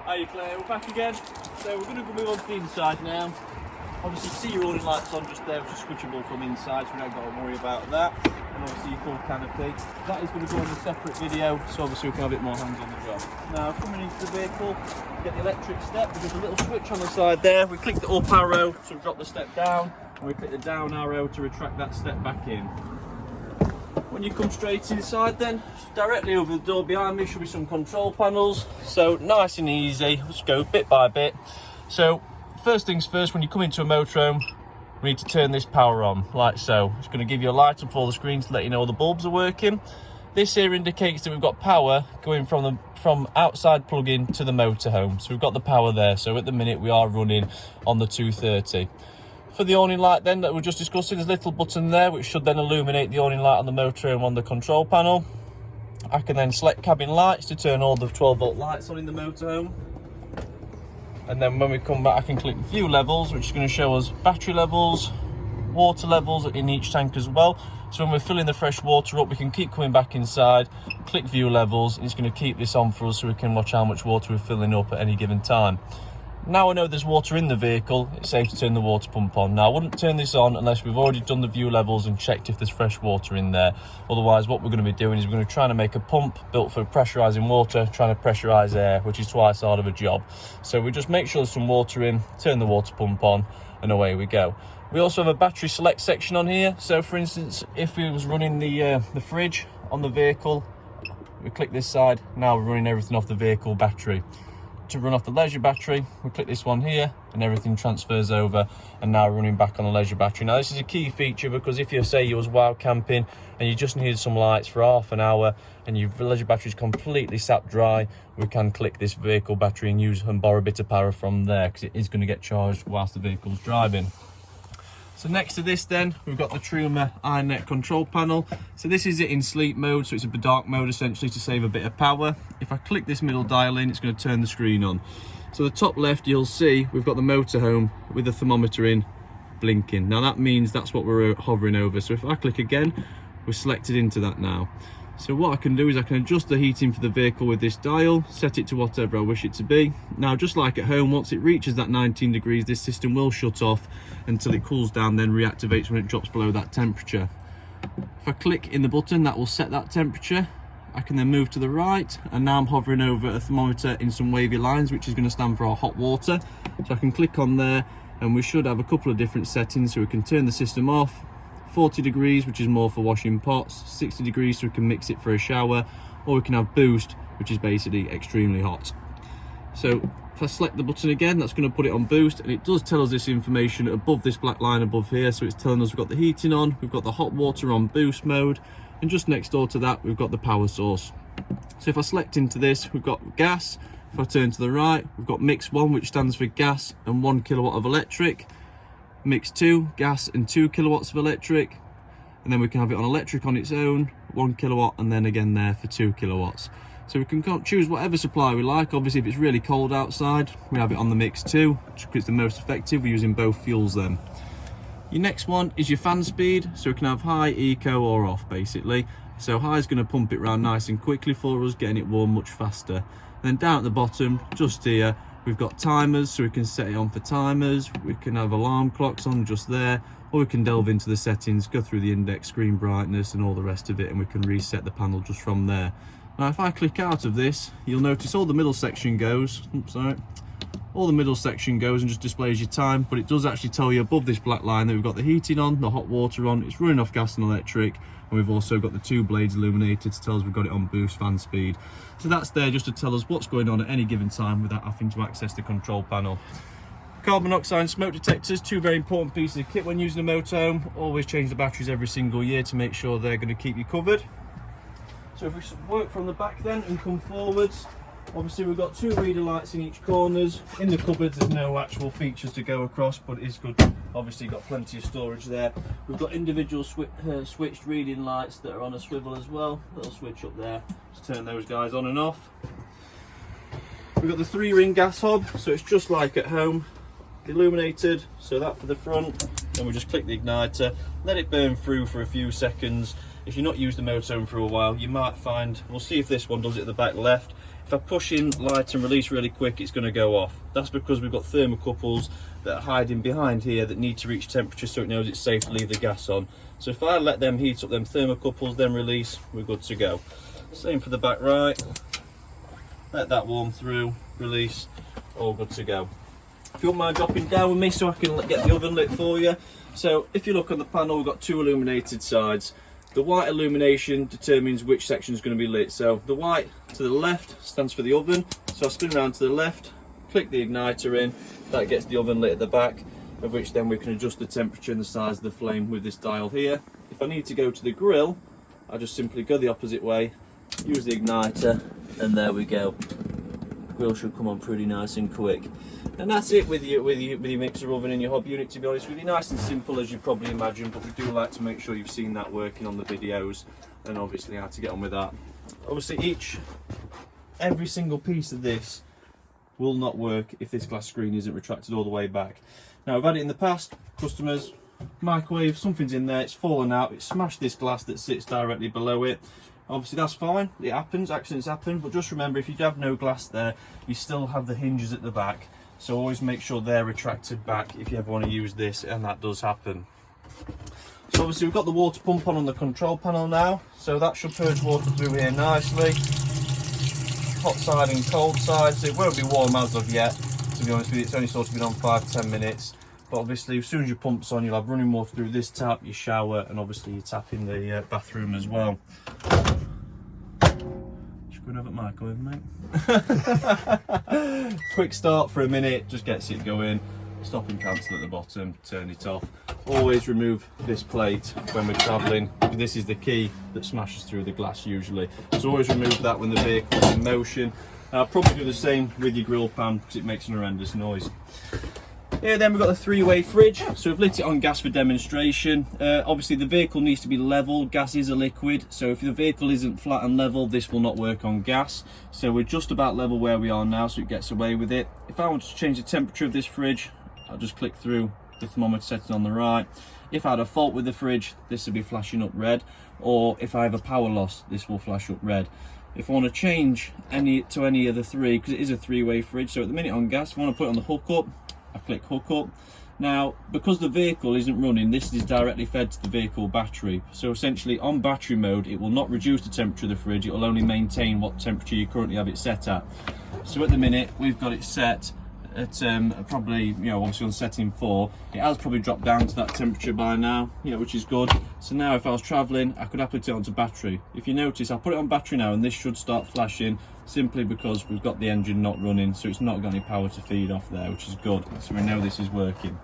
Hiya Claire, we're back again. So we're going to move on to the inside now. Obviously you see your awning lights on just there, which is switchable from inside, so we don't got to worry about that. And obviously your full canopy. That is going to go on a separate video, so obviously we can have a bit more hands on the job. Now coming into the vehicle, get the electric step. There's a little switch on the side there. We click the up arrow to drop the step down, and we click the down arrow to retract that step back in. When you come straight inside then, directly over the door behind me should be some control panels. So nice and easy, let's go bit by bit. So first things first, when you come into a motorhome, we need to turn this power on, like so. It's going to give you a light up all the screens to let you know all the bulbs are working. This here indicates that we've got power going from outside plug-in to the motorhome. So we've got the power there, so at the minute we are running on the 230. For the awning light then that we were just discussing, there's a little button there which should then illuminate the awning light on the motorhome on the control panel. I can then select cabin lights to turn all the 12 volt lights on in the motorhome. And then when we come back, I can click view levels, which is going to show us battery levels, water levels in each tank as well. So when we're filling the fresh water up, we can keep coming back inside, click view levels, and it's going to keep this on for us so we can watch how much water we're filling up at any given time. Now I know there's water in the vehicle, it's safe to turn the water pump on. Now I wouldn't turn this on unless we've already done the view levels and checked if there's fresh water in there. Otherwise what we're going to be doing is we're going to try to make a pump built for pressurising water, trying to pressurise air, which is twice hard of a job. So we just make sure there's some water in, turn the water pump on, and away we go. We also have a battery select section on here. So for instance, if we was running the fridge on the vehicle, we click this side, now we're running everything off the vehicle battery. To run off the leisure battery, we click this one here and everything transfers over, and now we're running back on the leisure battery. Now this is a key feature because if you say you was wild camping and you just needed some lights for half an hour and your leisure battery is completely sap dry, we can click this vehicle battery and use and borrow a bit of power from there because it is going to get charged whilst the vehicle's driving. So next to this then, we've got the Truma iNet control panel. So this is it in sleep mode, so it's a dark mode essentially to save a bit of power. If I click this middle dial in, it's going to turn the screen on. So the top left, you'll see we've got the motorhome with the thermometer in, blinking. Now that means that's what we're hovering over. So if I click again, we're selected into that now. So what I can do is I can adjust the heating for the vehicle with this dial, set it to whatever I wish it to be. Now just like at home, once it reaches that 19 degrees, this system will shut off until it cools down, then reactivates when it drops below that temperature. If I click in the button, that will set that temperature. I can then move to the right, and now I'm hovering over a thermometer in some wavy lines, which is going to stand for our hot water. So I can click on there, and we should have a couple of different settings, so we can turn the system off. 40 degrees, which is more for washing pots, 60 degrees so we can mix it for a shower, or we can have boost, which is basically extremely hot. So if I select the button again, that's going to put it on boost, and it does tell us this information above this black line above here. So it's telling us we've got the heating on, we've got the hot water on boost mode, and just next door to that we've got the power source. So if I select into this, we've got gas. If I turn to the right, we've got mix 1, which stands for gas and 1 kilowatt of electric. Mix 2, gas and 2 kilowatts of electric, and then we can have it on electric on its own, 1 kilowatt, and then again there for 2 kilowatts. So we can choose whatever supply we like. Obviously if it's really cold outside, we have it on the mix 2, which is the most effective. We're using both fuels then. Your next one is your fan speed, so we can have high, eco or off basically. So high is going to pump it around nice and quickly for us, getting it warm much faster. And then down at the bottom, just here, we've got timers, so we can set it on for timers. We can have alarm clocks on just there, or we can delve into the settings, go through the index, screen brightness and all the rest of it, and we can reset the panel just from there. Now if I click out of this, you'll notice all the middle section goes, all the middle section goes and just displays your time, but it does actually tell you above this black line that we've got the heating on, the hot water on, it's running off gas and electric, and we've also got the 2 blades illuminated to tell us we've got it on boost fan speed. So that's there just to tell us what's going on at any given time without having to access the control panel. Carbon monoxide and smoke detectors, 2 very important pieces of kit when using a motorhome. Always change the batteries every single year to make sure they're going to keep you covered. So if we work from the back then and come forwards, obviously we've got 2 reader lights in each corners. In the cupboards there's no actual features to go across, but it is good. Obviously got plenty of storage there. We've got individual switched reading lights that are on a swivel as well. Little switch up there to turn those guys on and off. We've got the 3-ring gas hob, so it's just like at home. Illuminated, so that for the front, then we just click the igniter, let it burn through for a few seconds. If you've not used the motorhome for a while, you might find, we'll see if this one does it at the back left, if I push in light and release really quick, it's going to go off. That's because we've got thermocouples that are hiding behind here that need to reach temperature so it knows it's safe to leave the gas on. So if I let them heat up them thermocouples, then release, we're good to go. Same for the back right. Let that warm through, release, all good to go. If you wouldn't mind dropping down with me so I can get the oven lit for you. So if you look on the panel, we've got 2 illuminated sides. The white illumination determines which section is going to be lit. So the white to the left stands for the oven. So I'll spin around to the left, click the igniter in, that gets the oven lit at the back, of which then we can adjust the temperature and the size of the flame with this dial here. If I need to go to the grill, I just simply go the opposite way, use the igniter, and there we go. The grill should come on pretty nice and quick. And that's it with your mixer oven and your hob unit, to be honest with you. Nice and simple as you probably imagine, but we do like to make sure you've seen that working on the videos and obviously how to get on with that. Obviously every single piece of this will not work if this glass screen isn't retracted all the way back. Now I've had it in the past, customers, microwave, something's in there, it's fallen out, it's smashed this glass that sits directly below it. Obviously that's fine, it happens, accidents happen, but just remember if you have no glass there, you still have the hinges at the back. So always make sure they're retracted back if you ever want to use this, and that does happen. So obviously we've got the water pump on the control panel now, so that should purge water through here nicely. Hot side and cold side, so it won't be warm as of yet, to be honest with you. It's only sort of been on 5-10 minutes, but obviously as soon as your pump's on, you'll have running water through this tap, your shower, and obviously your tap in the bathroom as well. Going over at microwave, mate. Quick start for a minute, just gets it going. Stop and cancel at the bottom, turn it off. Always remove this plate when we're travelling. This is the key that smashes through the glass usually. So always remove that when the vehicle's in motion. I'll probably do the same with your grill pan because it makes an horrendous noise. Here then we've got the 3-way fridge, so we've lit it on gas for demonstration. Obviously the vehicle needs to be level, gas is a liquid, so if the vehicle isn't flat and level, this will not work on gas. So we're just about level where we are now, so it gets away with it. If I want to change the temperature of this fridge, I'll just click through the thermometer setting on the right. If I had a fault with the fridge, this will be flashing up red, or if I have a power loss, this will flash up red. If I want to change to any of the 3, because it is a 3-way fridge, so at the minute on gas, if I want to put it on the hookup, I click hook up. Now because the vehicle isn't running, this is directly fed to the vehicle battery, so essentially on battery mode it will not reduce the temperature of the fridge, it will only maintain what temperature you currently have it set at. So at the minute we've got it set at probably, obviously on setting 4. It has probably dropped down to that temperature by now, which is good. So now if I was travelling, I could happily turn it onto battery. If you notice, I'll put it on battery now and this should start flashing, simply because we've got the engine not running, so it's not got any power to feed off there, which is good. So we know this is working.